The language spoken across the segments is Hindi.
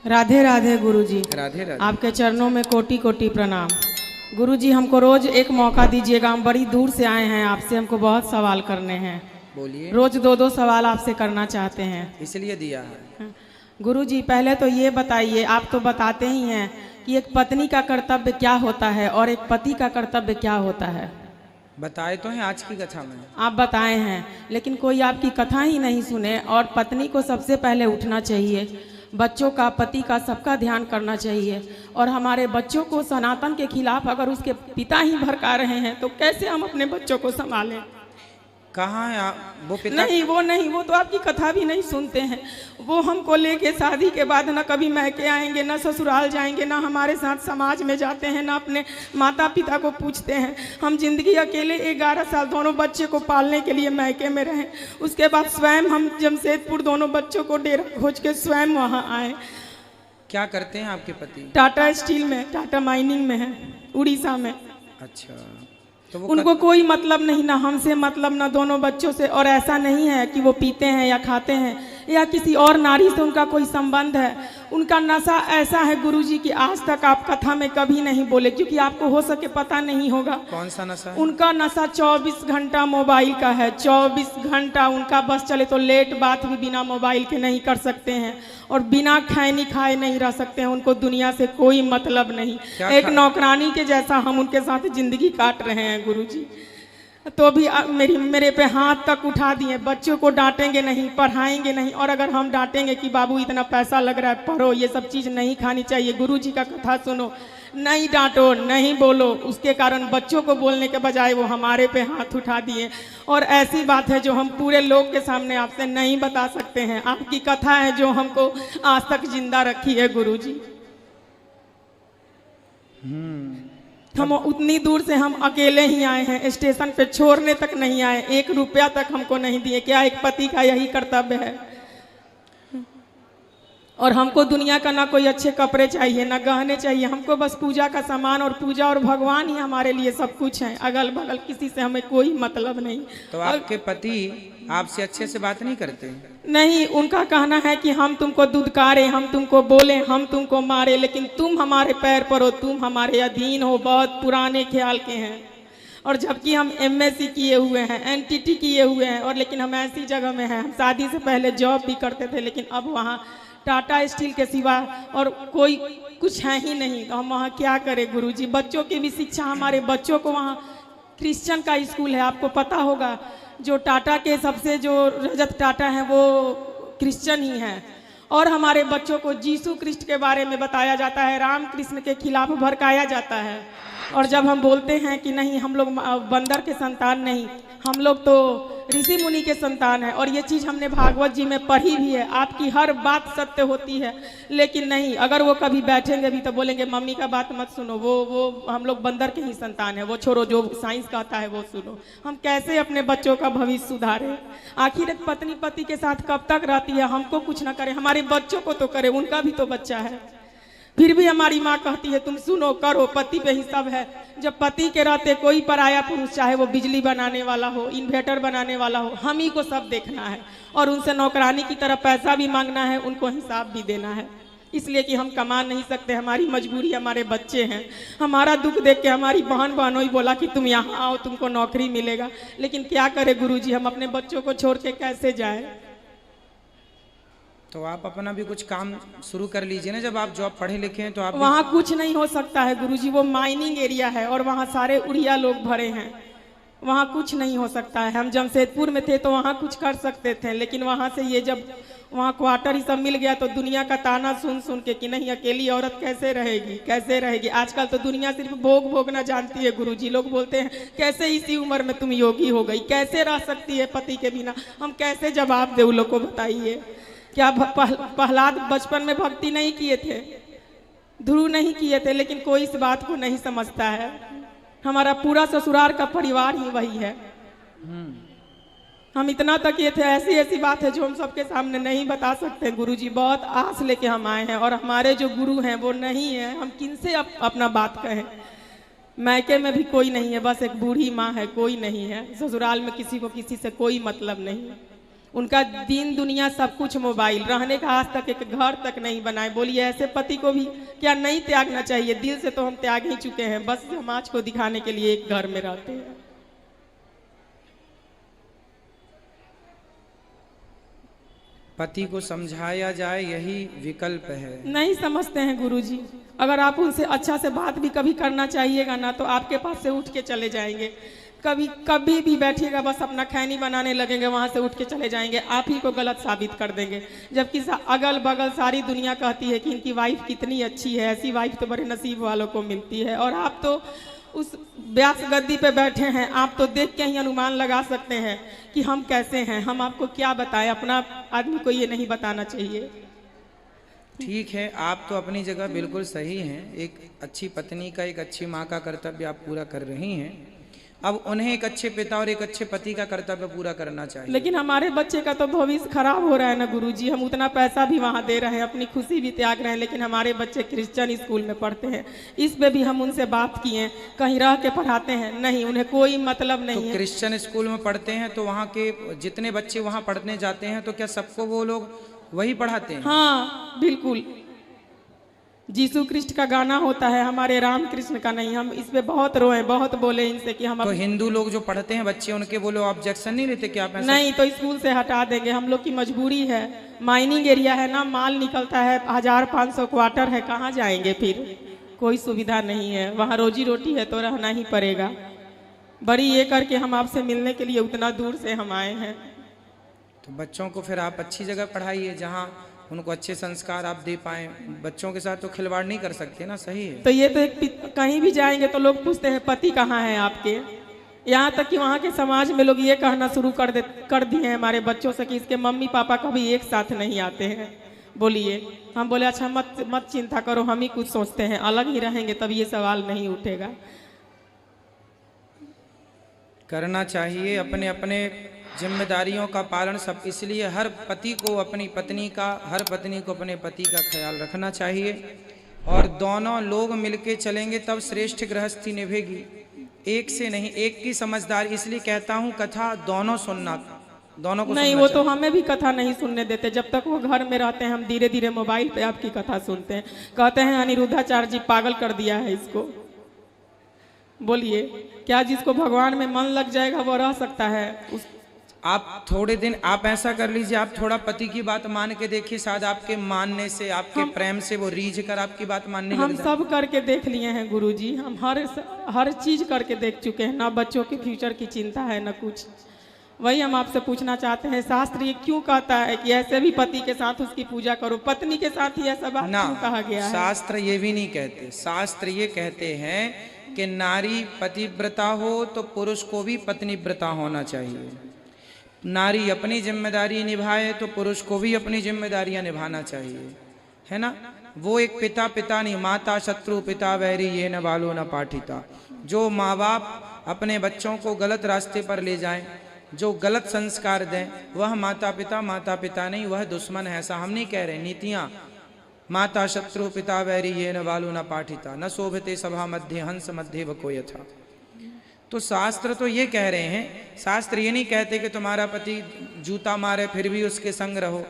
राधे राधे गुरुजी। राधे राधे। आपके चरणों में कोटि कोटि प्रणाम। गुरुजी हमको रोज एक मौका दीजिएगा, हम बड़ी दूर से आए हैं, आपसे हमको बहुत सवाल करने हैं। बोलिए। रोज दो दो सवाल आपसे करना चाहते हैं। इसलिए दिया है। गुरुजी पहले तो ये बताइए, आप तो बताते ही हैं कि एक पत्नी का कर्तव्य क्या होता है और एक पति का कर्तव्य क्या होता है। बताए तो हैं आज की कथा में। आप बताए हैं, लेकिन कोई आपकी कथा ही नहीं सुने। और पत्नी को सबसे पहले उठना चाहिए, बच्चों का, पति का, सबका ध्यान करना चाहिए। और हमारे बच्चों को सनातन के खिलाफ अगर उसके पिता ही भड़का रहे हैं तो कैसे हम अपने बच्चों को संभालें। कहाँ है आप? वो पिता नहीं, वो तो आपकी कथा भी नहीं सुनते हैं। वो हमको लेके शादी के बाद ना कभी मैके आएंगे, ना ससुराल जाएंगे, ना हमारे साथ समाज में जाते हैं, ना अपने माता पिता को पूछते हैं। हम जिंदगी अकेले 11 साल दोनों बच्चे को पालने के लिए मैके में रहें। उसके बाद स्वयं हम जमशेदपुर दोनों बच्चों को डेरा खोज के स्वयं वहाँ आए। क्या करते हैं आपके पति? टाटा स्टील में, टाटा माइनिंग में है, उड़ीसा में। अच्छा, तो वो उनको कोई मतलब नहीं, ना हमसे मतलब, ना दोनों बच्चों से। और ऐसा नहीं है कि वो पीते हैं या खाते हैं या किसी और नारी से उनका कोई संबंध है। उनका नशा ऐसा है गुरुजी कि आज तक आप कथा में कभी नहीं बोले, क्योंकि आपको हो सके पता नहीं होगा। कौन सा नशा है? उनका नशा 24 घंटा मोबाइल का है। 24 घंटा उनका बस चले तो लेट बात भी बिना मोबाइल के नहीं कर सकते हैं, और बिना खैनी खाए नहीं रह सकते हैं। उनको दुनिया से कोई मतलब नहीं। एक नौकरानी के जैसा हम उनके साथ जिंदगी काट रहे हैं गुरुजी। तो भी मेरे पे हाथ तक उठा दिए। बच्चों को डांटेंगे नहीं, पढ़ाएंगे नहीं। और अगर हम डांटेंगे कि बाबू इतना पैसा लग रहा है, पढ़ो, ये सब चीज़ नहीं खानी चाहिए, गुरुजी का कथा सुनो, नहीं डांटो, नहीं बोलो, उसके कारण बच्चों को बोलने के बजाय वो हमारे पे हाथ उठा दिए। और ऐसी बात है जो हम पूरे लोग के सामने आपसे नहीं बता सकते हैं। आपकी कथा है जो हमको आज तक जिंदा रखी है गुरुजी। हम उतनी दूर से हम अकेले ही आए हैं, स्टेशन पे छोड़ने तक नहीं आए, 1 रुपया तक हमको नहीं दिए। क्या एक पति का यही कर्तव्य है? और हमको दुनिया का ना कोई अच्छे कपड़े चाहिए, ना गहने चाहिए, हमको बस पूजा का सामान, और पूजा और भगवान ही हमारे लिए सब कुछ है। अगल बगल किसी से हमें कोई मतलब नहीं। तो आपके पति आपसे अच्छे से बात नहीं करते? नहीं, उनका कहना है कि हम तुमको दुदकारे, हम तुमको बोले, हम तुमको मारे, लेकिन तुम हमारे पैर पर हो, तुम हमारे अधीन हो। बहुत पुराने ख्याल के हैं। और जबकि हम MSc किए हुए हैं, NTT किए हुए हैं, और लेकिन हम ऐसी जगह में हैं। हम शादी से पहले जॉब भी करते थे, लेकिन अब वहाँ टाटा स्टील के सिवा और कोई कुछ है ही नहीं। तो हम वहाँ क्या करें गुरुजी। बच्चों की भी शिक्षा, हमारे बच्चों को वहाँ क्रिश्चियन का स्कूल है, आपको पता होगा। जो टाटा के सबसे जो रजत टाटा हैं वो क्रिश्चियन ही हैं। और हमारे बच्चों को यीशु क्रिस्ट के बारे में बताया जाता है, राम कृष्ण के खिलाफ भड़काया जाता है। और जब हम बोलते हैं कि नहीं, हम लोग बंदर के संतान नहीं, हम लोग तो ऋषि मुनि के संतान है। और ये चीज़ हमने भागवत जी में पढ़ी भी है। आपकी हर बात सत्य होती है, लेकिन नहीं, अगर वो कभी बैठेंगे भी तो बोलेंगे मम्मी का बात मत सुनो, वो हम लोग बंदर के ही संतान है, वो छोड़ो, जो साइंस कहता है वो सुनो। हम कैसे अपने बच्चों का भविष्य सुधारें? आखिर एक पत्नी पति के साथ कब तक रहती है? हमको कुछ ना करे, हमारे बच्चों को तो करे, उनका भी तो बच्चा है। फिर भी हमारी माँ कहती है तुम सुनो, करो, पति पे ही सब है। जब पति के रहते कोई पराया पुरुष, चाहे वो बिजली बनाने वाला हो, इन्वर्टर बनाने वाला हो, हम ही को सब देखना है। और उनसे नौकरानी की तरह पैसा भी मांगना है, उनको हिसाब भी देना है। इसलिए कि हम कमा नहीं सकते, हमारी मजबूरी, हमारे बच्चे हैं। हमारा दुख देख के हमारी बहन बहनोई बोला कि तुम यहाँ आओ, तुमको नौकरी मिलेगा। लेकिन क्या करे गुरुजी, हम अपने बच्चों को छोड़ के कैसे जाए? तो आप अपना भी कुछ काम शुरू कर लीजिए ना। जब आप जॉब पढ़े लिखे हैं तो आप वहाँ कुछ नहीं हो सकता है गुरुजी, वो माइनिंग एरिया है और वहाँ सारे उड़िया लोग भरे हैं। वहाँ कुछ नहीं हो सकता है। हम जमशेदपुर में थे तो वहाँ कुछ कर सकते थे, लेकिन वहाँ से ये जब वहाँ क्वार्टर ही सब मिल गया तो दुनिया का ताना सुन सुन के कि नहीं, अकेली औरत कैसे रहेगी, कैसे रहेगी। आजकल तो दुनिया सिर्फ भोग भोगना जानती है गुरुजी। लोग बोलते हैं कैसे इसी उम्र में तुम योगी हो गई, कैसे रह सकती है पति के बिना। हम कैसे जवाब दे उन लोग को, बताइए। क्या प्रहलाद बचपन में भक्ति नहीं किए थे, ध्रुव नहीं किए थे, लेकिन कोई इस बात को नहीं समझता है। हमारा पूरा ससुराल का परिवार ही वही है। हम इतना तक ये थे, ऐसी ऐसी बात है जो हम सबके सामने नहीं बता सकते गुरुजी। बहुत आस लेके हम आए हैं, और हमारे जो गुरु हैं वो नहीं है। हम किनसे अपना बात कहें? मैके में भी कोई नहीं है, बस एक बूढ़ी माँ है, कोई नहीं है। ससुराल में किसी को किसी से कोई मतलब नहीं है। उनका दीन दुनिया सब कुछ मोबाइल, रहने का आज तक एक घर तक नहीं बनाए। बोलिए ऐसे पति को भी क्या नहीं त्यागना चाहिए? दिल से तो हम त्याग ही चुके हैं, बस समाज को दिखाने के लिए एक घर में रहते हैं। पति को समझाया जाए यही विकल्प है। नहीं समझते हैं गुरुजी। अगर आप उनसे अच्छा से बात भी कभी करना चाहिएगा ना, तो आपके पास से उठ के चले जाएंगे। कभी भी बैठिएगा बस अपना खैनी बनाने लगेंगे, वहां से उठ के चले जाएंगे, आप ही को गलत साबित कर देंगे। जबकि अगल बगल सारी दुनिया कहती है कि इनकी वाइफ कितनी अच्छी है, ऐसी वाइफ तो बड़े नसीब वालों को मिलती है। और आप तो उस व्यास गद्दी पे बैठे हैं, आप तो देख के ही अनुमान लगा सकते हैं कि हम कैसे हैं। हम आपको क्या बताएं, अपना आदमी को ये नहीं बताना चाहिए। ठीक है, आप तो अपनी जगह बिल्कुल सही हैं। एक अच्छी पत्नी का, एक अच्छी माँ का कर्तव्य आप पूरा कर रही हैं। अब उन्हें एक अच्छे पिता और एक अच्छे पति का कर्तव्य पूरा करना चाहिए। लेकिन हमारे बच्चे का तो भविष्य खराब हो रहा है ना गुरुजी। हम उतना पैसा भी वहाँ दे रहे हैं, अपनी खुशी भी त्याग रहे हैं, लेकिन हमारे बच्चे क्रिश्चियन स्कूल में पढ़ते हैं। इस पे भी हम उनसे बात किए, कहीं रह के पढ़ाते हैं, नहीं, उन्हें कोई मतलब नहीं है। क्रिश्चियन स्कूल में पढ़ते हैं तो वहाँ के जितने बच्चे वहाँ पढ़ने जाते हैं तो क्या सबको वो लोग वही पढ़ाते हैं? हाँ बिल्कुल, जीसू कृष्ण का गाना होता है, हमारे राम कृष्ण का नहीं। हम इस पे बहुत रोए, बहुत बोले इनसे कि हम तो हिंदू लोग जो पढ़ते हैं बच्चे, उनके वो लोग ऑब्जेक्शन नहीं लेते कि आप ऐसा? नहीं, तो स्कूल से हटा देंगे। हम लोग की मजबूरी है, माइनिंग एरिया है ना, माल निकलता है, 1500 क्वार्टर है, कहाँ जाएंगे फिर? कोई सुविधा नहीं है वहाँ, रोजी रोटी है तो रहना ही पड़ेगा। बड़ी ये करके हम आपसे मिलने के लिए उतना दूर से हम आए हैं। तो बच्चों को फिर आप अच्छी जगह पढ़ाइए जहाँ उनको अच्छे संस्कार आप दे पाएं। बच्चों के साथ तो खिलवाड़ नहीं कर सकते ना, सही है? तो ये तो कहीं भी जाएंगे तो लोग पूछते हैं पति कहाँ है आपके। यहाँ तक कि वहाँ के समाज में लोग ये कहना शुरू कर दिए हैं हमारे बच्चों से कि इसके मम्मी पापा कभी एक साथ नहीं आते हैं। बोलिए, हम बोले अच्छा मत चिंता करो, हम ही कुछ सोचते हैं, अलग ही रहेंगे तब ये सवाल नहीं उठेगा। करना चाहिए अपने अपने जिम्मेदारियों का पालन सब। इसलिए हर पति को अपनी पत्नी का, हर पत्नी को अपने पति का ख्याल रखना चाहिए और दोनों लोग मिलके चलेंगे तब श्रेष्ठ गृहस्थी निभेगी। एक से नहीं, एक की समझदारी। इसलिए कहता हूँ कथा दोनों सुनना, दोनों को नहीं, वो तो हमें भी कथा नहीं सुनने देते। जब तक वो घर में रहते हैं हम धीरे धीरे मोबाइल पे आपकी कथा सुनते हैं। कहते हैं अनिरुद्धाचार्य जी पागल कर दिया है इसको। बोलिए, क्या जिसको भगवान में मन लग जाएगा वो रह सकता है? आप थोड़े दिन आप ऐसा कर लीजिए, आप थोड़ा पति की बात मान के देखिए, शायद आपके मानने से, आपके प्रेम से वो रीझ कर आपकी बात मानने लग हम जाए। सब करके देख लिए हैं गुरुजी, हम हर चीज करके देख चुके हैं। ना बच्चों के फ्यूचर की चिंता है ना कुछ। वही हम आपसे पूछना चाहते हैं, शास्त्र ये क्यों कहता है कि ऐसे भी पति के साथ उसकी पूजा करो, पत्नी के साथ ही ऐसा बात क्यों कहा गया है? शास्त्र ये भी नहीं कहते। शास्त्र ये कहते हैं कि नारी पतिव्रता हो तो पुरुष को भी पत्नीव्रता होना चाहिए। नारी अपनी जिम्मेदारी निभाए तो पुरुष को भी अपनी जिम्मेदारियां निभाना चाहिए, है ना? वो एक पिता नहीं, माता शत्रु पिता वैरी ये न बालो न पाठिता। जो माँ बाप अपने बच्चों को गलत रास्ते पर ले जाएं, जो गलत संस्कार दें, वह माता पिता नहीं, वह दुश्मन है। ऐसा हम नहीं कह रहे। नीतियाँ माता शत्रु पिता वैरी ये न बालो न पाठिता, न शोभते सभा मध्य हंस मध्य वको यथा। तो शास्त्र तो ये कह रहे हैं, शास्त्र ये नहीं कहते कि तुम्हारा पति जूता मारे फिर भी उसके संग रहो।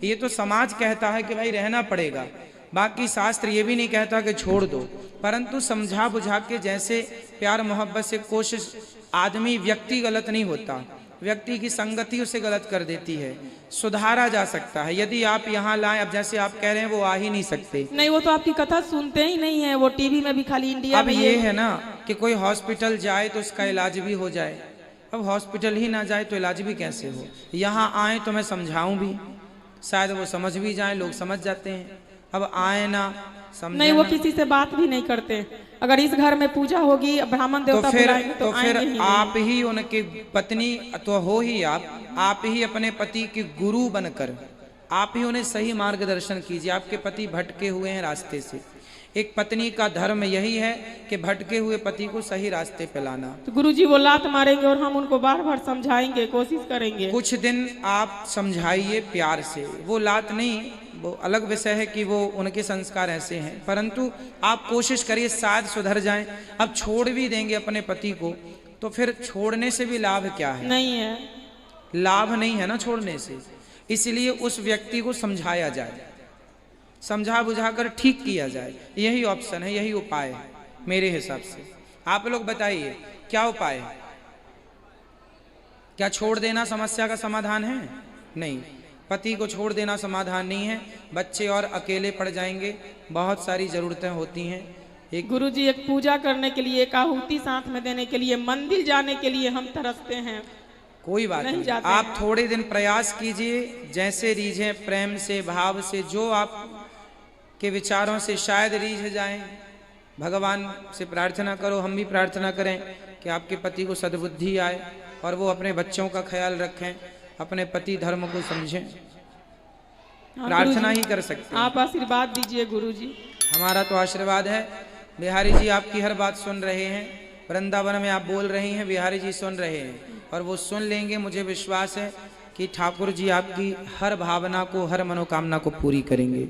ये तो समाज कहता है कि भाई रहना पड़ेगा। बाकी शास्त्र ये भी नहीं कहता कि छोड़ दो, परंतु समझा बुझा के, जैसे प्यार मोहब्बत से कोशिश। आदमी व्यक्ति गलत नहीं होता, व्यक्ति की संगति उसे गलत कर देती है। सुधारा जा सकता है यदि आप यहाँ लाएं। अब जैसे आप कह रहे हैं वो आ ही नहीं सकते। नहीं, वो तो आपकी कथा सुनते ही नहीं है, वो टीवी में भी खाली इंडिया अब में ये है ना कि कोई हॉस्पिटल जाए तो उसका इलाज भी हो जाए। अब हॉस्पिटल ही ना जाए तो इलाज भी कैसे हो? यहाँ आए तो मैं समझाऊं भी, शायद वो समझ भी जाए, लोग समझ जाते हैं। अब आए ना समझे नहीं, वो ना, किसी से बात भी नहीं करते। अगर इस घर में पूजा होगी, ब्राह्मण देवता बुलाएंगे तो फिर आएंगे ही आप ही उनके पत्नी तो हो ही, आप ही अपने पति के गुरु बनकर आप ही उन्हें सही मार्गदर्शन कीजिए। आपके पति भटके हुए हैं रास्ते से। एक पत्नी का धर्म यही है कि भटके हुए पति को सही रास्ते पे लाना। तो गुरुजी वो लात मारेंगे और हम उनको बार बार समझाएंगे, कोशिश करेंगे। कुछ दिन आप समझाइए प्यार से, वो लात नहीं, वो अलग विषय है कि वो उनके संस्कार ऐसे हैं, परंतु आप कोशिश करिए शायद सुधर जाएं। अब छोड़ भी देंगे अपने पति को तो फिर छोड़ने से भी लाभ क्या है? नहीं है। लाभ नहीं है ना छोड़ने से, इसलिए उस व्यक्ति को समझाया जाए, समझा बुझाकर ठीक किया जाए। यही ऑप्शन है, यही उपाय है मेरे हिसाब से। आप लोग बताइए क्या उपाय है? क्या छोड़ देना समस्या का समाधान है? नहीं, पति को छोड़ देना समाधान नहीं है। बच्चे और अकेले पड़ जाएंगे, बहुत सारी जरूरतें होती हैं। एक गुरुजी, एक पूजा करने के लिए, एक आहुति साथ में देने के लिए, मंदिर जाने के लिए हम तरसते हैं, कोई बात नहीं, जाते आप हैं। थोड़े दिन प्रयास कीजिए, जैसे रीझे प्रेम से, भाव से, जो आप के विचारों से शायद रीझ जाएं। भगवान से प्रार्थना करो, हम भी प्रार्थना करें कि आपके पति को सद्बुद्धि आए और वो अपने बच्चों का ख्याल रखें, अपने पति धर्म को समझें। हाँ, प्रार्थना गुरुजी, ही कर सकते हैं। आप आशीर्वाद दीजिए गुरुजी। हमारा तो आशीर्वाद है। बिहारी जी आपकी हर बात सुन रहे हैं, वृंदावन में आप बोल रही हैं, बिहारी जी सुन रहे हैं और वो सुन लेंगे। मुझे विश्वास है कि ठाकुर जी आपकी हर भावना को, हर मनोकामना को पूरी करेंगे।